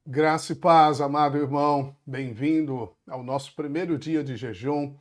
Graça e paz, amado irmão. Bem-vindo ao nosso primeiro dia de jejum.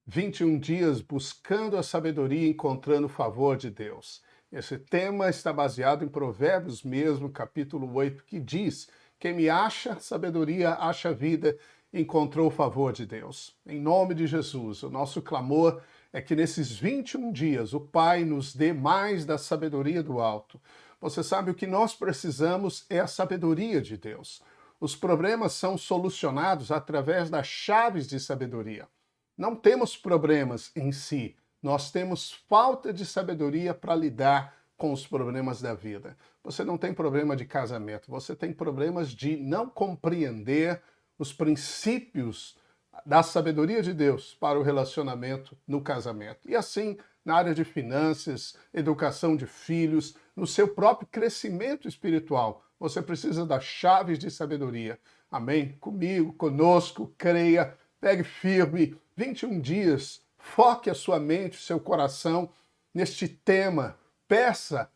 21 dias buscando a sabedoria e encontrando o favor de Deus. Esse tema está baseado em Provérbios mesmo, capítulo 8, que diz: quem me acha sabedoria, acha vida, encontrou o favor de Deus. Em nome de Jesus, o nosso clamor é que nesses 21 dias o Pai nos dê mais da sabedoria do alto. Você sabe, o que nós precisamos é a sabedoria de Deus. Os problemas são solucionados através das chaves de sabedoria. Não temos problemas em si, nós temos falta de sabedoria para lidar com os problemas da vida. Você não tem problema de casamento, você tem problemas de não compreender os princípios da sabedoria de Deus para o relacionamento no casamento. E assim, na área de finanças, educação de filhos, no seu próprio crescimento espiritual, você precisa das chaves de sabedoria. Amém? Comigo, conosco, creia, pegue firme. 21 dias, foque a sua mente, o seu coração neste tema. Peça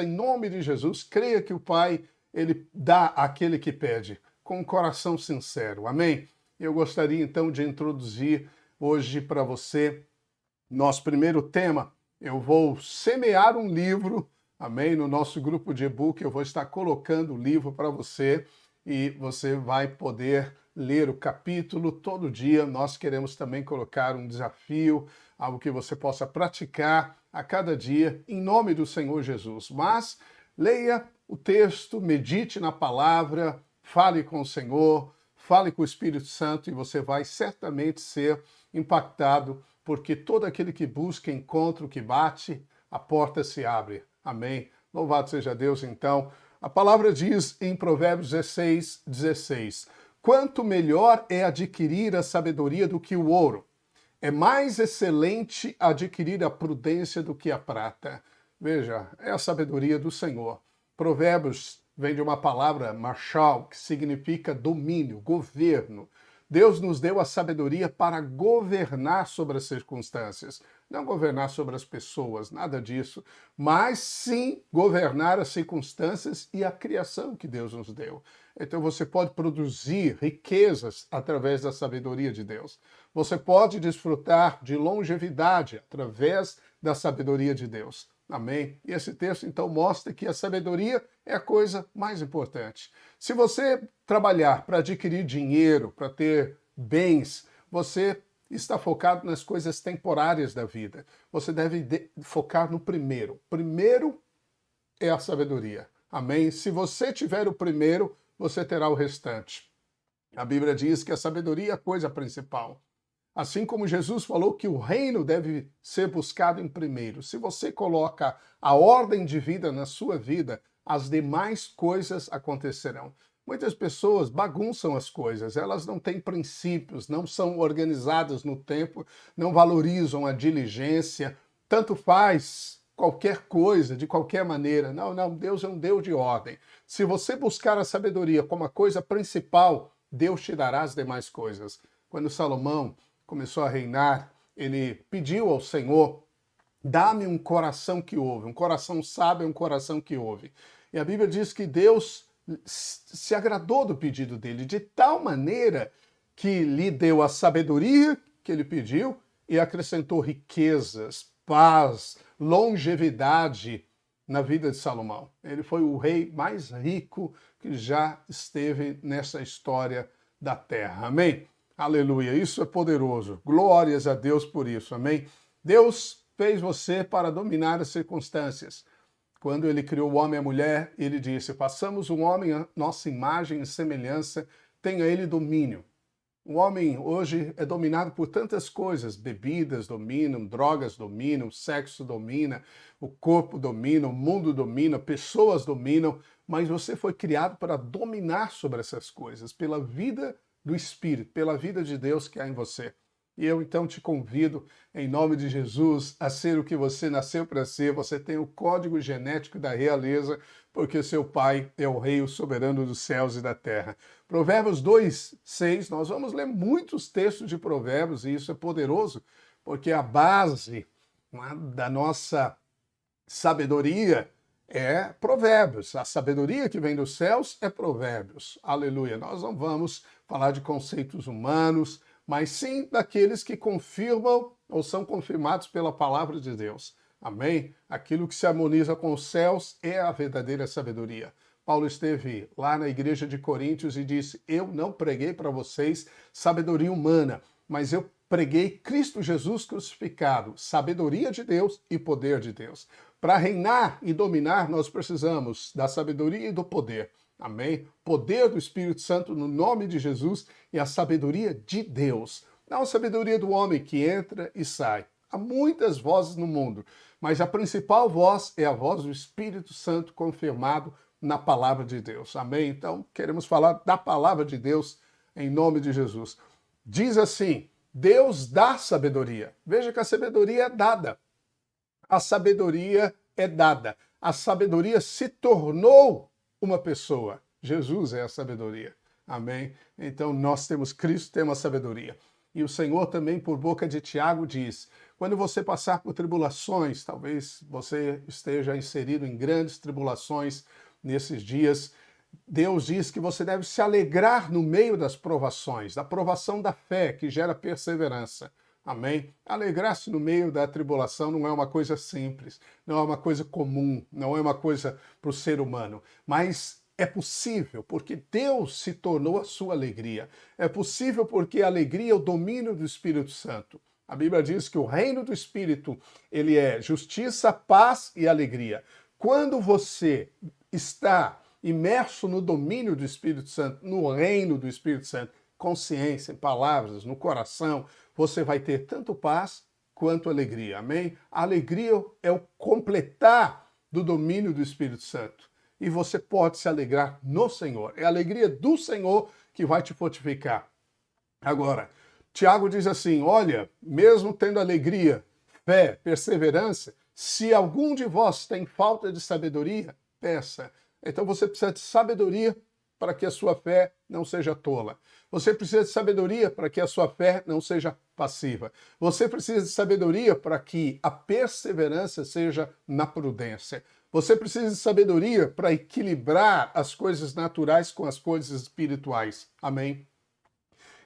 em nome de Jesus. Creia que o Pai, ele dá àquele que pede, com um coração sincero. Amém? Eu gostaria então de introduzir hoje para você nosso primeiro tema. Eu vou semear um livro, amém? No nosso grupo de e-book eu vou estar colocando o livro para você e você vai poder ler o capítulo todo dia. Nós queremos também colocar um desafio, algo que você possa praticar a cada dia, em nome do Senhor Jesus. Mas leia o texto, medite na palavra, fale com o Senhor, fale com o Espírito Santo e você vai certamente ser impactado, porque todo aquele que busca, encontra, o que bate, a porta se abre. Amém? Louvado seja Deus, então. A palavra diz em Provérbios 16, quanto melhor é adquirir a sabedoria do que o ouro, é mais excelente adquirir a prudência do que a prata. Veja, é a sabedoria do Senhor. Provérbios vem de uma palavra marshal, que significa domínio, governo. Deus nos deu a sabedoria para governar sobre as circunstâncias. Não governar sobre as pessoas, nada disso, mas sim governar as circunstâncias e a criação que Deus nos deu. Então você pode produzir riquezas através da sabedoria de Deus. Você pode desfrutar de longevidade através da sabedoria de Deus. Amém? E esse texto, então, mostra que a sabedoria é a coisa mais importante. Se você trabalhar para adquirir dinheiro, para ter bens, você está focado nas coisas temporárias da vida. Você deve focar no primeiro. Primeiro é a sabedoria. Amém? Se você tiver o primeiro, você terá o restante. A Bíblia diz que a sabedoria é a coisa principal. Assim como Jesus falou que o reino deve ser buscado em primeiro. Se você coloca a ordem de vida na sua vida, as demais coisas acontecerão. Muitas pessoas bagunçam as coisas, elas não têm princípios, não são organizadas no tempo, não valorizam a diligência, tanto faz qualquer coisa, de qualquer maneira. Não, Deus é um Deus de ordem. Se você buscar a sabedoria como a coisa principal, Deus te dará as demais coisas. Quando Salomão começou a reinar, ele pediu ao Senhor: dá-me um coração que ouve, um coração sábio, um coração que ouve. E a Bíblia diz que Deus se agradou do pedido dele, de tal maneira que lhe deu a sabedoria que ele pediu e acrescentou riquezas, paz, longevidade na vida de Salomão. Ele foi o rei mais rico que já esteve nessa história da terra. Amém? Aleluia, isso é poderoso. Glórias a Deus por isso, amém? Deus fez você para dominar as circunstâncias. Quando ele criou o homem e a mulher, ele disse: façamos um homem à nossa imagem e semelhança, tenha ele domínio. O homem hoje é dominado por tantas coisas. Bebidas dominam, drogas dominam, sexo domina, o corpo domina, o mundo domina, pessoas dominam, mas você foi criado para dominar sobre essas coisas, pela vida do Espírito, pela vida de Deus que há em você. E eu então te convido, em nome de Jesus, a ser o que você nasceu para ser. Você tem o código genético da realeza, porque seu pai é o rei, o soberano dos céus e da terra. Provérbios 2:6, nós vamos ler muitos textos de Provérbios, e isso é poderoso, porque a base da nossa sabedoria é Provérbios. A sabedoria que vem dos céus é Provérbios. Aleluia. Nós não vamos falar de conceitos humanos, mas sim daqueles que confirmam ou são confirmados pela palavra de Deus. Amém? Aquilo que se harmoniza com os céus é a verdadeira sabedoria. Paulo esteve lá na igreja de Coríntios e disse: eu não preguei para vocês sabedoria humana, mas eu preguei Cristo Jesus crucificado, sabedoria de Deus e poder de Deus. Para reinar e dominar, nós precisamos da sabedoria e do poder. Amém? Poder do Espírito Santo no nome de Jesus e a sabedoria de Deus. Não a sabedoria do homem que entra e sai. Há muitas vozes no mundo, mas a principal voz é a voz do Espírito Santo confirmado na palavra de Deus. Amém? Então, queremos falar da palavra de Deus em nome de Jesus. Diz assim: Deus dá sabedoria. Veja que a sabedoria é dada. A sabedoria é dada. A sabedoria se tornou uma pessoa. Jesus é a sabedoria. Amém? Então, nós temos Cristo, temos a sabedoria. E o Senhor também, por boca de Tiago, diz: quando você passar por tribulações, talvez você esteja inserido em grandes tribulações nesses dias, Deus diz que você deve se alegrar no meio das provações, da provação da fé, que gera perseverança. Amém? Alegrar-se no meio da tribulação não é uma coisa simples, não é uma coisa comum, não é uma coisa para o ser humano, mas é possível porque Deus se tornou a sua alegria. É possível porque a alegria é o domínio do Espírito Santo. A Bíblia diz que o reino do Espírito, ele é justiça, paz e alegria. Quando você está imerso no domínio do Espírito Santo, no reino do Espírito Santo, consciência, em palavras, no coração, você vai ter tanto paz quanto alegria. Amém? A alegria é o completar do domínio do Espírito Santo. E você pode se alegrar no Senhor. É a alegria do Senhor que vai te fortificar. Agora, Tiago diz assim: olha, mesmo tendo alegria, fé, perseverança, se algum de vós tem falta de sabedoria, peça. Então você precisa de sabedoria para que a sua fé não seja tola. Você precisa de sabedoria para que a sua fé não seja passiva. Você precisa de sabedoria para que a perseverança seja na prudência. Você precisa de sabedoria para equilibrar as coisas naturais com as coisas espirituais. Amém?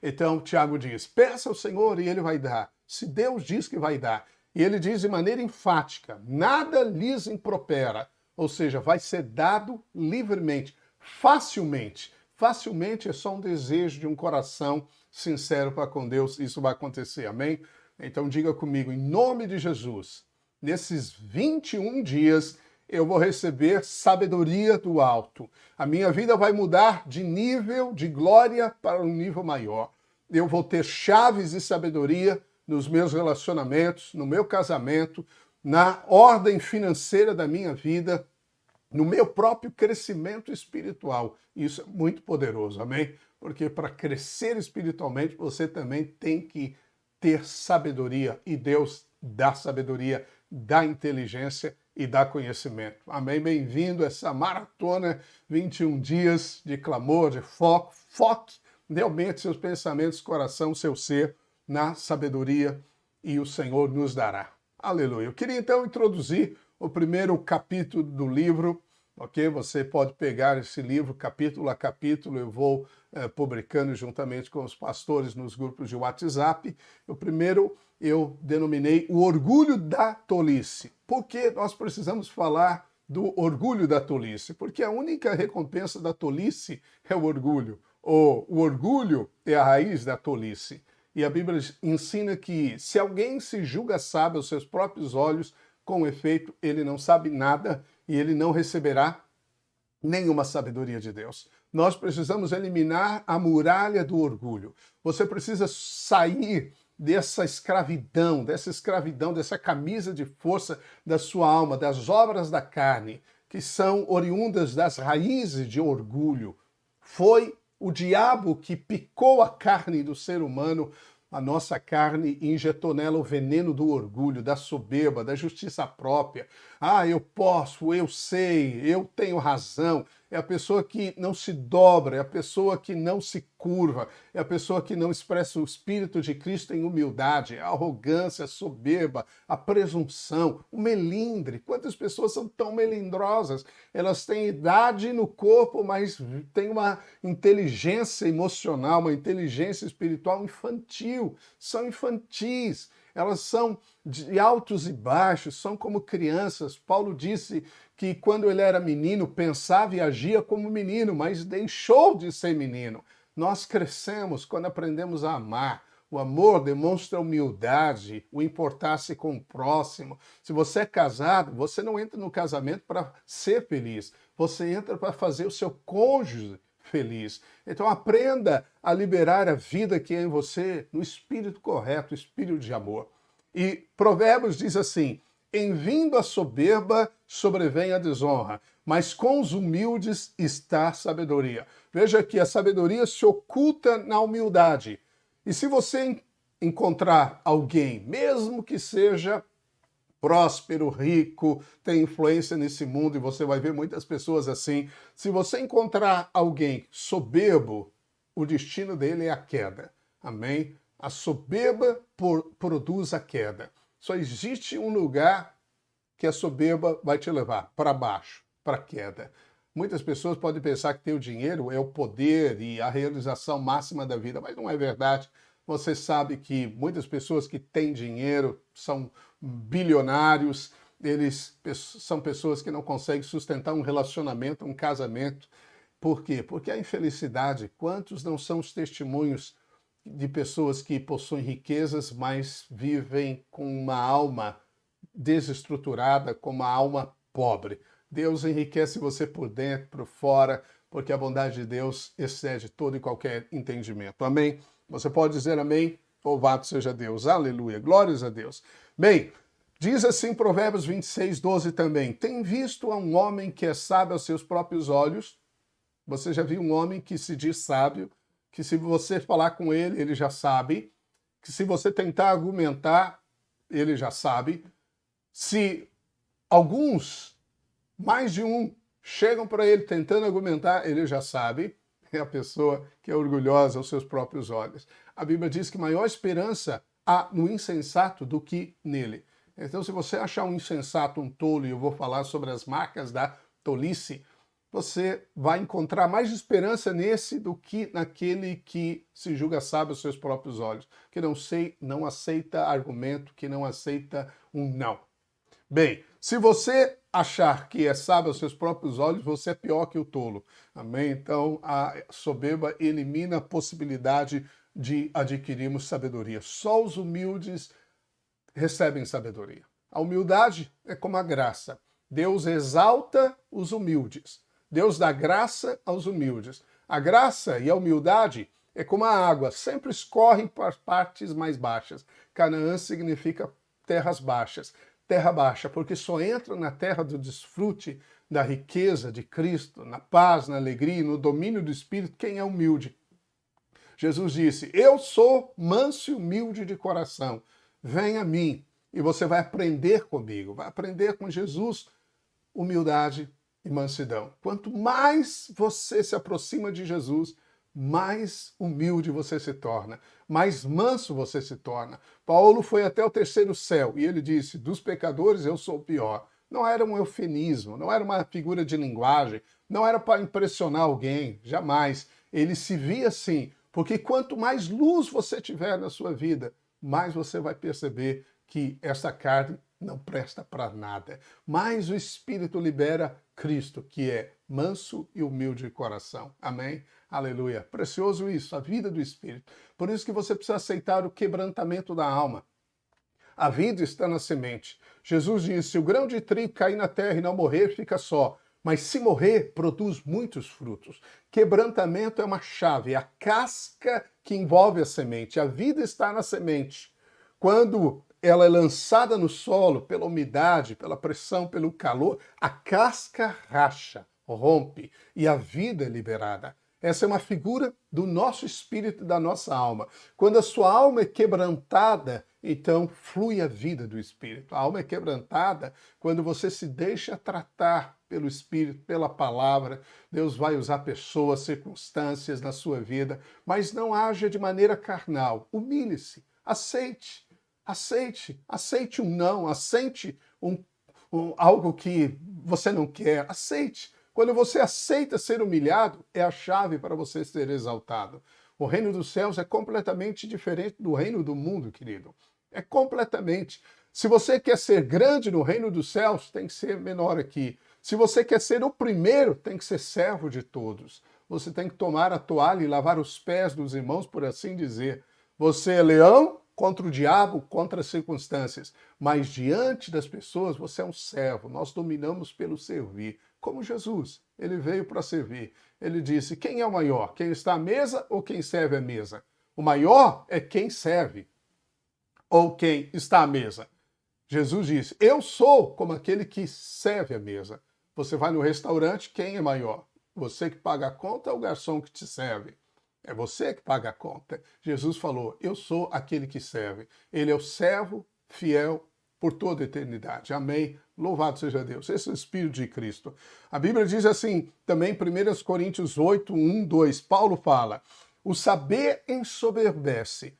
Então, Tiago diz: peça ao Senhor e ele vai dar. Se Deus diz que vai dar, e ele diz de maneira enfática: nada lhes impropera. Ou seja, vai ser dado livremente, facilmente. Facilmente é só um desejo de um coração sincero para com Deus, isso vai acontecer, amém? Então diga comigo, em nome de Jesus, nesses 21 dias eu vou receber sabedoria do alto. A minha vida vai mudar de nível de glória para um nível maior. Eu vou ter chaves de sabedoria nos meus relacionamentos, no meu casamento, na ordem financeira da minha vida, no meu próprio crescimento espiritual. Isso é muito poderoso, amém? Porque para crescer espiritualmente, você também tem que ter sabedoria, e Deus dá sabedoria, dá inteligência e dá conhecimento. Amém? Bem-vindo a essa maratona, 21 dias de clamor, de foco. Foque realmente seus pensamentos, coração, seu ser na sabedoria e o Senhor nos dará. Aleluia. Eu queria então introduzir o primeiro capítulo do livro, ok? Você pode pegar esse livro capítulo a capítulo, eu vou publicando juntamente com os pastores nos grupos de WhatsApp. O primeiro eu denominei o orgulho da tolice. Por que nós precisamos falar do orgulho da tolice? Porque a única recompensa da tolice é o orgulho. O orgulho é a raiz da tolice. E a Bíblia ensina que se alguém se julga sábio aos seus próprios olhos, com efeito, ele não sabe nada e ele não receberá nenhuma sabedoria de Deus. Nós precisamos eliminar a muralha do orgulho. Você precisa sair dessa escravidão, dessa camisa de força da sua alma, das obras da carne, que são oriundas das raízes de orgulho. Foi o diabo que picou a carne do ser humano, a nossa carne, e injetou nela o veneno do orgulho, da soberba, da justiça própria. Ah, eu posso, eu sei, eu tenho razão, é a pessoa que não se dobra, é a pessoa que não se curva, é a pessoa que não expressa o Espírito de Cristo em humildade, a arrogância, a soberba, a presunção, o melindre. Quantas pessoas são tão melindrosas? Elas têm idade no corpo, mas têm uma inteligência emocional, uma inteligência espiritual infantil. São infantis. Elas são de altos e baixos, são como crianças. Paulo disse que quando ele era menino, pensava e agia como menino, mas deixou de ser menino. Nós crescemos quando aprendemos a amar. O amor demonstra humildade, o importar-se com o próximo. Se você é casado, você não entra no casamento para ser feliz, você entra para fazer o seu cônjuge feliz. Então aprenda a liberar a vida que é em você no espírito correto, o espírito de amor. E Provérbios diz assim: em vindo a soberba sobrevém a desonra, mas com os humildes está a sabedoria. Veja que a sabedoria se oculta na humildade. E se você encontrar alguém, mesmo que seja próspero, rico, tem influência nesse mundo, e você vai ver muitas pessoas assim. Se você encontrar alguém soberbo, o destino dele é a queda. Amém? A soberba produz a queda. Só existe um lugar que a soberba vai te levar, para baixo, para a queda. Muitas pessoas podem pensar que ter o dinheiro é o poder e a realização máxima da vida, mas não é verdade. Você sabe que muitas pessoas que têm dinheiro são bilionários, eles são pessoas que não conseguem sustentar um relacionamento, um casamento. Por quê? Porque a infelicidade, quantos não são os testemunhos de pessoas que possuem riquezas, mas vivem com uma alma desestruturada, com uma alma pobre? Deus enriquece você por dentro, por fora, porque a bondade de Deus excede todo e qualquer entendimento. Amém? Você pode dizer amém? Louvado seja Deus. Aleluia. Glórias a Deus. Bem, diz assim Provérbios 26, 12 também: tem visto a um homem que é sábio aos seus próprios olhos? Você já viu um homem que se diz sábio, que se você falar com ele, ele já sabe, que se você tentar argumentar, ele já sabe. Se alguns, mais de um, chegam para ele tentando argumentar, ele já sabe. É a pessoa que é orgulhosa aos seus próprios olhos. A Bíblia diz que maior esperança há no insensato do que nele. Então, se você achar um insensato, um tolo, e eu vou falar sobre as marcas da tolice, você vai encontrar mais esperança nesse do que naquele que se julga sábio aos seus próprios olhos, que não aceita argumento, que não aceita um não. Bem, se você achar que é sábio aos seus próprios olhos, você é pior que o tolo. Amém? Então, a soberba elimina a possibilidade de adquirirmos sabedoria. Só os humildes recebem sabedoria. A humildade é como a graça. Deus exalta os humildes. Deus dá graça aos humildes. A graça e a humildade é como a água, sempre escorrem para as partes mais baixas. Canaã significa terras baixas. Terra baixa, porque só entra na terra do desfrute da riqueza de Cristo, na paz, na alegria, no domínio do Espírito, quem é humilde. Jesus disse: eu sou manso e humilde de coração. Venha a mim e você vai aprender comigo, vai aprender com Jesus humildade e mansidão. Quanto mais você se aproxima de Jesus, mais humilde você se torna, mais manso você se torna. Paulo foi até o terceiro céu e ele disse: dos pecadores eu sou o pior. Não era um eufemismo, não era uma figura de linguagem, não era para impressionar alguém, jamais. Ele se via assim, porque quanto mais luz você tiver na sua vida, mais você vai perceber que essa carne não presta para nada. Mais o Espírito libera Cristo, que é manso e humilde de coração. Amém? Aleluia. Precioso isso, a vida do Espírito. Por isso que você precisa aceitar o quebrantamento da alma. A vida está na semente. Jesus disse: se o grão de trigo cair na terra e não morrer, fica só. Mas se morrer, produz muitos frutos. Quebrantamento é uma chave, é a casca que envolve a semente. A vida está na semente. Quando ela é lançada no solo pela umidade, pela pressão, pelo calor, a casca racha, rompe e a vida é liberada. Essa é uma figura do nosso espírito e da nossa alma. Quando a sua alma é quebrantada, então flui a vida do Espírito. A alma é quebrantada quando você se deixa tratar pelo Espírito, pela palavra. Deus vai usar pessoas, circunstâncias na sua vida, mas não haja de maneira carnal. Humilhe-se, aceite um não, aceite algo que você não quer, aceite. Quando você aceita ser humilhado, é a chave para você ser exaltado. O reino dos céus é completamente diferente do reino do mundo, querido. É completamente. Se você quer ser grande no reino dos céus, tem que ser menor aqui. Se você quer ser o primeiro, tem que ser servo de todos. Você tem que tomar a toalha e lavar os pés dos irmãos, por assim dizer. Você é leão contra o diabo, contra as circunstâncias. Mas diante das pessoas, você é um servo. Nós dominamos pelo servir. Como Jesus, ele veio para servir. Ele disse, quem é o maior? Quem está à mesa ou quem serve à mesa? O maior é quem serve ou quem está à mesa. Jesus disse, eu sou como aquele que serve à mesa. Você vai no restaurante, quem é maior? Você que paga a conta ou o garçom que te serve? É você que paga a conta. Jesus falou, eu sou aquele que serve. Ele é o servo fiel por toda a eternidade. Amém? Louvado seja Deus. Esse é o Espírito de Cristo. A Bíblia diz assim, também em 1 Coríntios 8, 1, 2, Paulo fala, o saber ensoberbece,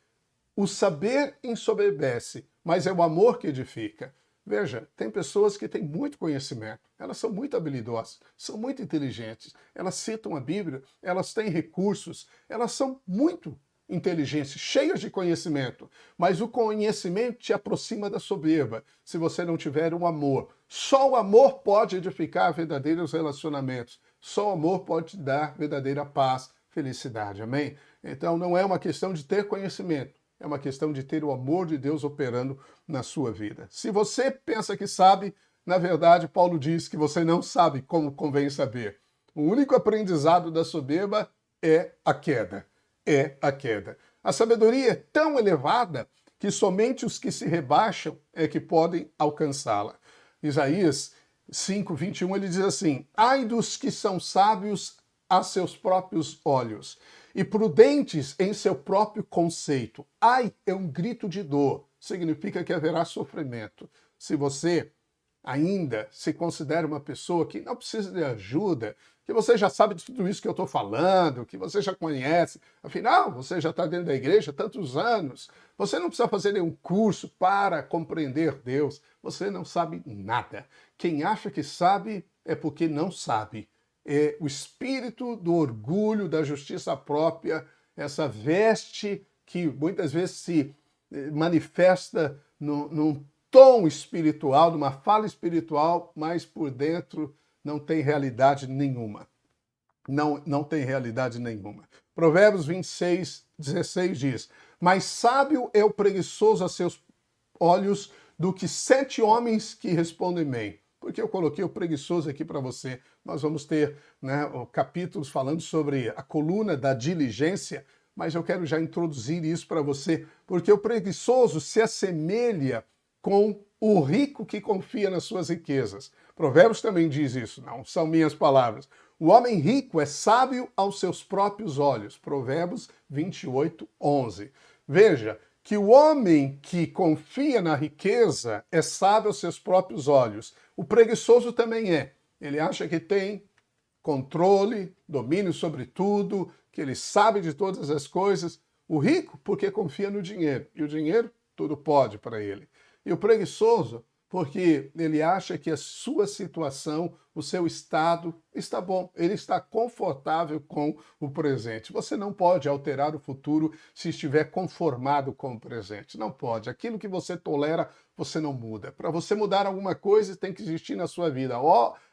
mas é o amor que edifica. Veja, tem pessoas que têm muito conhecimento, elas são muito habilidosas, são muito inteligentes, elas citam a Bíblia, elas têm recursos, elas são muito inteligentes, cheias de conhecimento, mas o conhecimento te aproxima da soberba, se você não tiver um amor. Só o amor pode edificar verdadeiros relacionamentos, só o amor pode te dar verdadeira paz, felicidade, amém? Então não é uma questão de ter conhecimento, é uma questão de ter o amor de Deus operando na sua vida. Se você pensa que sabe, na verdade, Paulo diz que você não sabe como convém saber. O único aprendizado da soberba é a queda. É a queda. A sabedoria é tão elevada que somente os que se rebaixam é que podem alcançá-la. Isaías 5, 21, ele diz assim, ai dos que são sábios a seus próprios olhos e prudentes em seu próprio conceito. Ai é um grito de dor, significa que haverá sofrimento. Se você ainda se considera uma pessoa que não precisa de ajuda, que você já sabe de tudo isso que eu estou falando, que você já conhece, afinal, você já está dentro da igreja há tantos anos, você não precisa fazer nenhum curso para compreender Deus, você não sabe nada. Quem acha que sabe é porque não sabe. É o espírito do orgulho, da justiça própria, essa veste que muitas vezes se manifesta num tom espiritual, numa fala espiritual, mas por dentro não tem realidade nenhuma. Não tem realidade nenhuma. Provérbios 26, 16 diz, mais sábio é o preguiçoso a seus olhos do que 7 homens que respondem bem. Porque eu coloquei o preguiçoso aqui para você. Nós vamos ter capítulos falando sobre a coluna da diligência, mas eu quero já introduzir isso para você, porque o preguiçoso se assemelha com o rico que confia nas suas riquezas. Provérbios também diz isso, não são minhas palavras. O homem rico é sábio aos seus próprios olhos. Provérbios 28, 11. Veja que o homem que confia na riqueza é sábio aos seus próprios olhos. O preguiçoso também é. Ele acha que tem controle, domínio sobre tudo, que ele sabe de todas as coisas. O rico, porque confia no dinheiro. E o dinheiro, tudo pode para ele. E o preguiçoso, porque ele acha que a sua situação, o seu estado está bom, ele está confortável com o presente. Você não pode alterar o futuro se estiver conformado com o presente. Não pode. Aquilo que você tolera, você não muda. Para você mudar alguma coisa, tem que existir na sua vida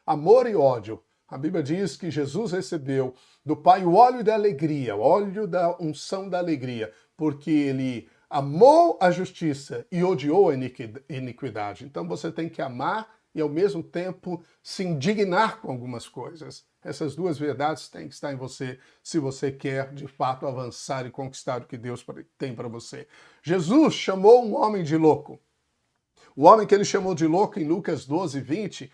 amor e ódio. A Bíblia diz que Jesus recebeu do Pai o óleo da alegria, o óleo da unção da alegria, porque ele amou a justiça e odiou a iniquidade. Então você tem que amar e ao mesmo tempo se indignar com algumas coisas. Essas duas verdades têm que estar em você se você quer de fato avançar e conquistar o que Deus tem para você. Jesus chamou um homem de louco. O homem que ele chamou de louco em Lucas 12, 20,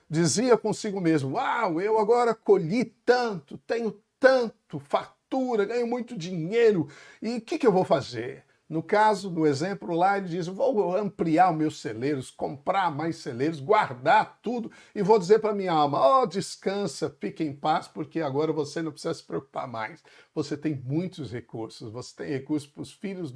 dizia consigo mesmo, uau, eu agora colhi tanto, tenho tanto, fartura, ganho muito dinheiro, e o que eu vou fazer? No caso, no exemplo lá, ele diz, vou ampliar os meus celeiros, comprar mais celeiros, guardar tudo e vou dizer para minha alma, ó, descansa, fique em paz, porque agora você não precisa se preocupar mais. Você tem muitos recursos, você tem recursos para os filhos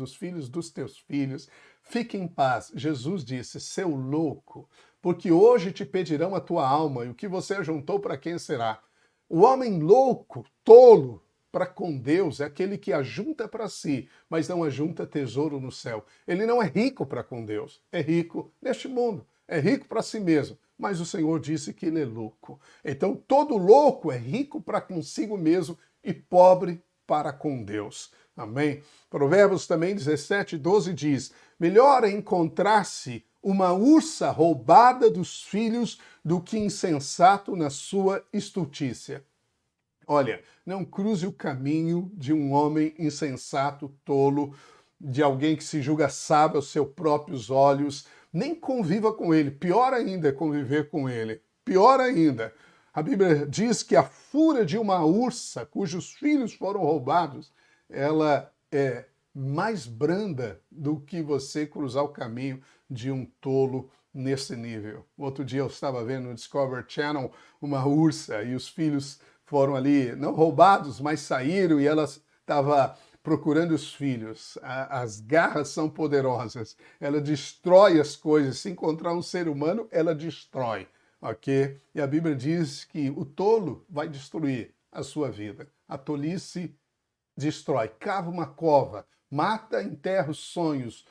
dos teus filhos. Fique em paz. Jesus disse, seu louco, porque hoje te pedirão a tua alma e o que você ajuntou para quem será? O homem louco, tolo, para com Deus é aquele que ajunta para si, mas não ajunta tesouro no céu. Ele não é rico para com Deus, é rico neste mundo, é rico para si mesmo. Mas o Senhor disse que ele é louco. Então todo louco é rico para consigo mesmo e pobre para com Deus. Amém? Provérbios também 17:12 diz, melhor é encontrar-se uma ursa roubada dos filhos do que insensato na sua estultícia. Olha, não cruze o caminho de um homem insensato, tolo, de alguém que se julga sábio aos seus próprios olhos. Nem conviva com ele. Pior ainda é conviver com ele. Pior ainda. A Bíblia diz que a fúria de uma ursa, cujos filhos foram roubados, ela é mais branda do que você cruzar o caminho de um tolo nesse nível. Outro dia eu estava vendo no Discovery Channel uma ursa e os filhos foram ali, não roubados, mas saíram e ela estava procurando os filhos. As garras são poderosas. Ela destrói as coisas. Se encontrar um ser humano, ela destrói. Ok? E a Bíblia diz que o tolo vai destruir a sua vida. A tolice destrói. Cava uma cova, mata, enterra os sonhos,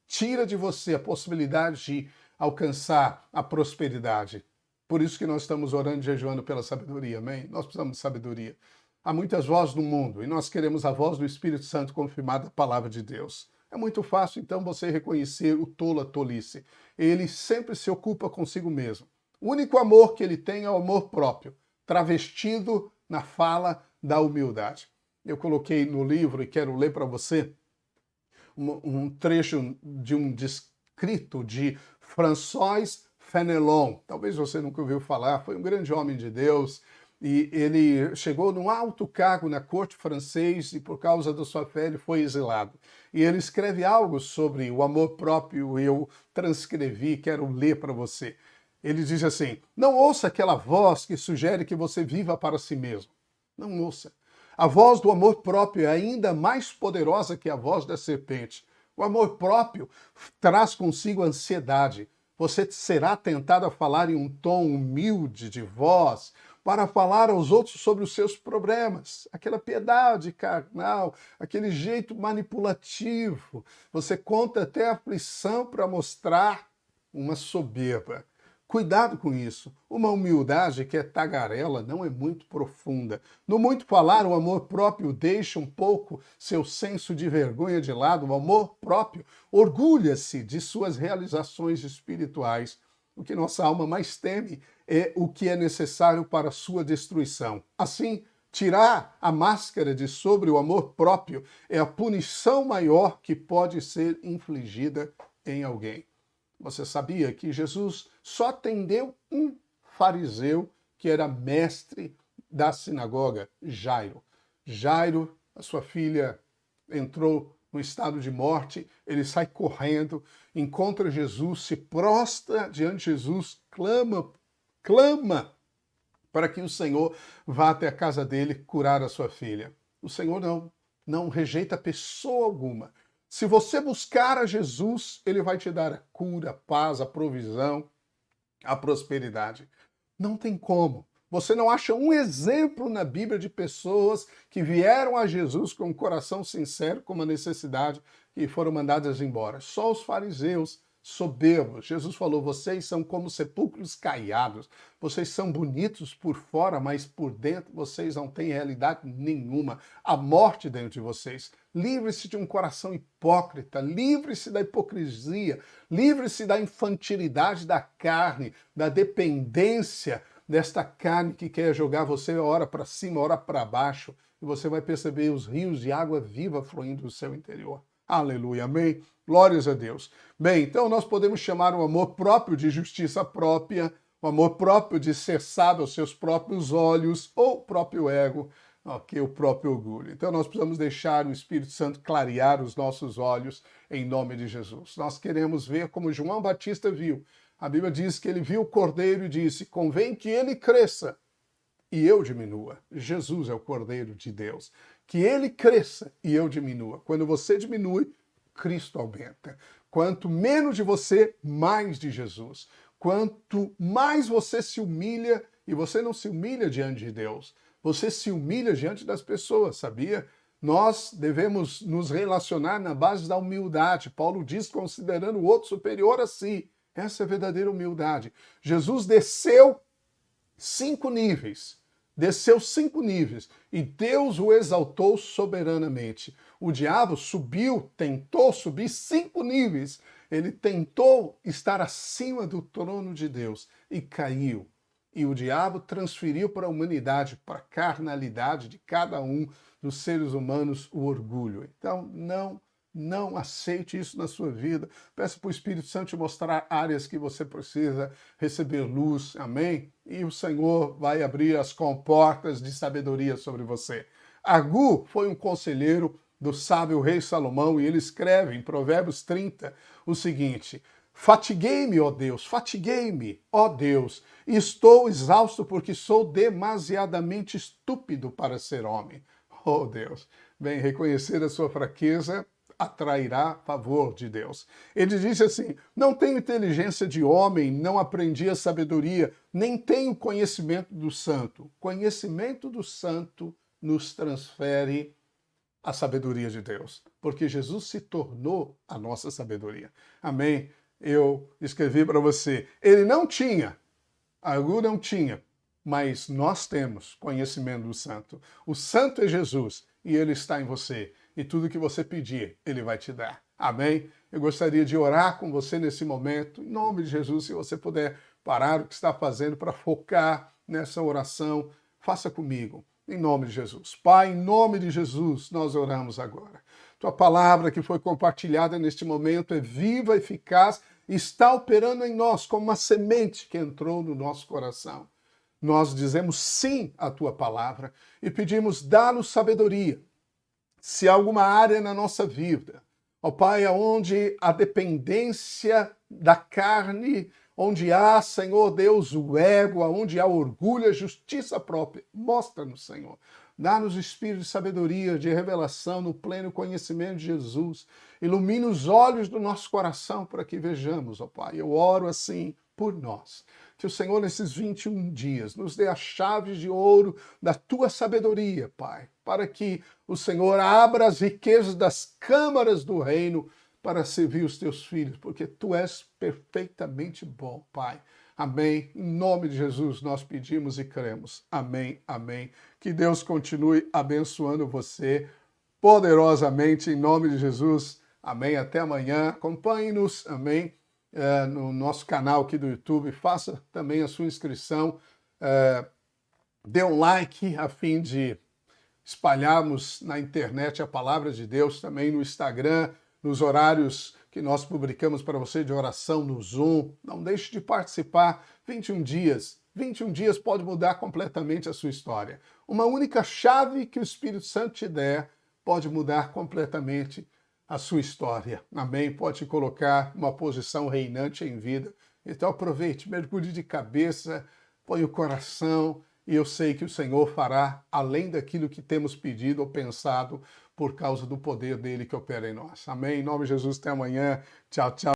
tira de você a possibilidade de alcançar a prosperidade. Por isso que nós estamos orando e jejuando pela sabedoria, amém? Nós precisamos de sabedoria. Há muitas vozes no mundo e nós queremos a voz do Espírito Santo confirmada da palavra de Deus. É muito fácil, então, você reconhecer o tolo, a tolice. Ele sempre se ocupa consigo mesmo. O único amor que ele tem é o amor próprio, travestido na fala da humildade. Eu coloquei no livro e quero ler para você um trecho de um escrito de François Fenelon. Talvez você nunca ouviu falar, foi um grande homem de Deus e ele chegou num alto cargo na corte francesa e por causa da sua fé ele foi exilado. E ele escreve algo sobre o amor próprio, eu transcrevi, quero ler para você. Ele diz assim, não ouça aquela voz que sugere que você viva para si mesmo. Não ouça. A voz do amor próprio é ainda mais poderosa que a voz da serpente. O amor próprio traz consigo ansiedade. Você será tentado a falar em um tom humilde de voz para falar aos outros sobre os seus problemas. Aquela piedade carnal, aquele jeito manipulativo. Você conta até a aflição para mostrar uma soberba. Cuidado com isso. Uma humildade que é tagarela não é muito profunda. No muito falar, o amor próprio deixa um pouco seu senso de vergonha de lado. O amor próprio orgulha-se de suas realizações espirituais. O que nossa alma mais teme é o que é necessário para a sua destruição. Assim, tirar a máscara de sobre o amor próprio é a punição maior que pode ser infligida em alguém. Você sabia que Jesus só atendeu um fariseu que era mestre da sinagoga, Jairo. Jairo, a sua filha entrou no estado de morte, ele sai correndo, encontra Jesus, se prostra diante de Jesus, clama para que o Senhor vá até a casa dele curar a sua filha. O Senhor não rejeita pessoa alguma. Se você buscar a Jesus, ele vai te dar a cura, a paz, a provisão, a prosperidade. Não tem como. Você não acha um exemplo na Bíblia de pessoas que vieram a Jesus com um coração sincero, com uma necessidade, e foram mandadas embora. Só os fariseus soberbos. Jesus falou, vocês são como sepulcros caiados. Vocês são bonitos por fora, mas por dentro vocês não têm realidade nenhuma. A morte dentro de vocês. Livre-se de um coração hipócrita, livre-se da hipocrisia, livre-se da infantilidade da carne, da dependência desta carne que quer jogar você hora para cima, hora para baixo, e você vai perceber os rios de água viva fluindo do seu interior. Aleluia, amém? Glórias a Deus. Bem, então nós podemos chamar o amor próprio de justiça própria, o amor próprio de ser sábio aos seus próprios olhos, ou próprio ego. ok, o próprio orgulho. Então nós precisamos deixar o Espírito Santo clarear os nossos olhos em nome de Jesus. Nós queremos ver como João Batista viu. A Bíblia diz que ele viu o Cordeiro e disse: convém que ele cresça e eu diminua. Jesus é o Cordeiro de Deus. Que ele cresça e eu diminua. Quando você diminui, Cristo aumenta. Quanto menos de você, mais de Jesus. Quanto mais você se humilha, e você não se humilha diante de Deus, você se humilha diante das pessoas, sabia? Nós devemos nos relacionar na base da humildade. Paulo diz, considerando o outro superior a si. Essa é a verdadeira humildade. Jesus desceu 5 níveis. Desceu 5 níveis e Deus o exaltou soberanamente. O diabo subiu, tentou subir 5 níveis. Ele tentou estar acima do trono de Deus e caiu. E o diabo transferiu para a humanidade, para a carnalidade de cada um dos seres humanos, o orgulho. Então, não aceite isso na sua vida. Peça para o Espírito Santo te mostrar áreas que você precisa receber luz. Amém? E o Senhor vai abrir as comportas de sabedoria sobre você. Agur foi um conselheiro do sábio rei Salomão e ele escreve em Provérbios 30 o seguinte: fatiguei-me, ó Deus, fatiguei-me, ó Deus, e estou exausto porque sou demasiadamente estúpido para ser homem. Oh Deus, bem, reconhecer a sua fraqueza atrairá favor de Deus. Ele disse assim: não tenho inteligência de homem, não aprendi a sabedoria, nem tenho conhecimento do santo. Conhecimento do santo nos transfere a sabedoria de Deus, porque Jesus se tornou a nossa sabedoria. Amém? Eu escrevi para você, ele não tinha, Agur não tinha, mas nós temos conhecimento do santo. O santo é Jesus e ele está em você. E tudo que você pedir, ele vai te dar. Amém? Eu gostaria de orar com você nesse momento. Em nome de Jesus, se você puder parar o que está fazendo para focar nessa oração, faça comigo. Em nome de Jesus. Pai, em nome de Jesus, nós oramos agora. Tua palavra que foi compartilhada neste momento é viva, eficaz e está operando em nós como uma semente que entrou no nosso coração. Nós dizemos sim à tua palavra e pedimos, dá-nos sabedoria. Se há alguma área na nossa vida, ó Pai, onde a dependência da carne, onde há, Senhor Deus, o ego, onde há orgulho, a justiça própria, mostra-nos, Senhor. Dá-nos o espírito de sabedoria, de revelação, no pleno conhecimento de Jesus. Ilumina os olhos do nosso coração para que vejamos, ó Pai. Eu oro assim por nós. Que o Senhor, nesses 21 dias, nos dê as chaves de ouro da tua sabedoria, Pai, para que o Senhor abra as riquezas das câmaras do reino para servir os teus filhos, porque tu és perfeitamente bom, Pai. Amém. Em nome de Jesus nós pedimos e cremos. Amém, amém. Que Deus continue abençoando você poderosamente, em nome de Jesus. Amém. Até amanhã. Acompanhe-nos, amém, no nosso canal aqui do YouTube. Faça também a sua inscrição. Dê um like a fim de espalharmos na internet a palavra de Deus, também no Instagram, nos horários que nós publicamos para você de oração no Zoom. Não deixe de participar. 21 dias. 21 dias pode mudar completamente a sua história. Uma única chave que o Espírito Santo te der pode mudar completamente a sua história. Amém? Pode te colocar numa posição reinante em vida. Então aproveite, mergulhe de cabeça, põe o coração, e eu sei que o Senhor fará além daquilo que temos pedido ou pensado por causa do poder dele que opera em nós. Amém? Em nome de Jesus, até amanhã. Tchau, tchau.